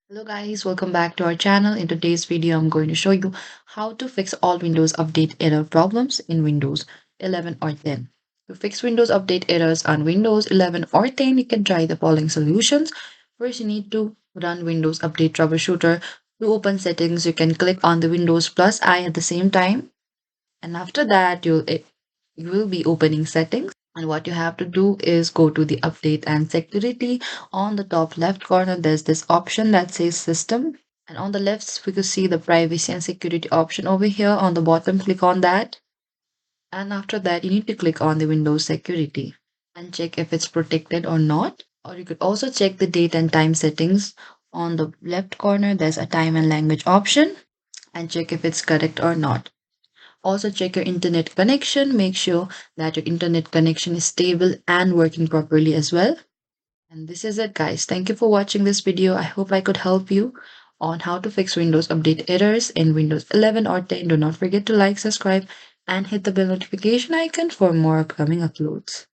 Hello guys, welcome back to our channel. In today's video, I'm going to show you how to fix all Windows Update error problems in Windows 11 or 10. To fix Windows Update errors on Windows 11 or 10, you can try the following solutions. First, you need to run Windows Update Troubleshooter. To open settings, you can click on the Windows plus I at the same time. And after that, you will be opening settings. And what you have to do is go to the update and security. On the top left corner, there's this option that says system. And on the left, we could see the privacy and security option over here. On the bottom, click on that. And after that, you need to click on the Windows security and check if it's protected or not. Or you could also check the date and time settings. On the left corner, there's a time and language option and check if it's correct or not. Also, check your internet connection. Make sure that your internet connection is stable and working properly as well. And this is it, guys. Thank you for watching this video. I hope I could help you on how to fix Windows Update errors in Windows 11 or 10. Do not forget to like, subscribe, and hit the bell notification icon for more upcoming uploads.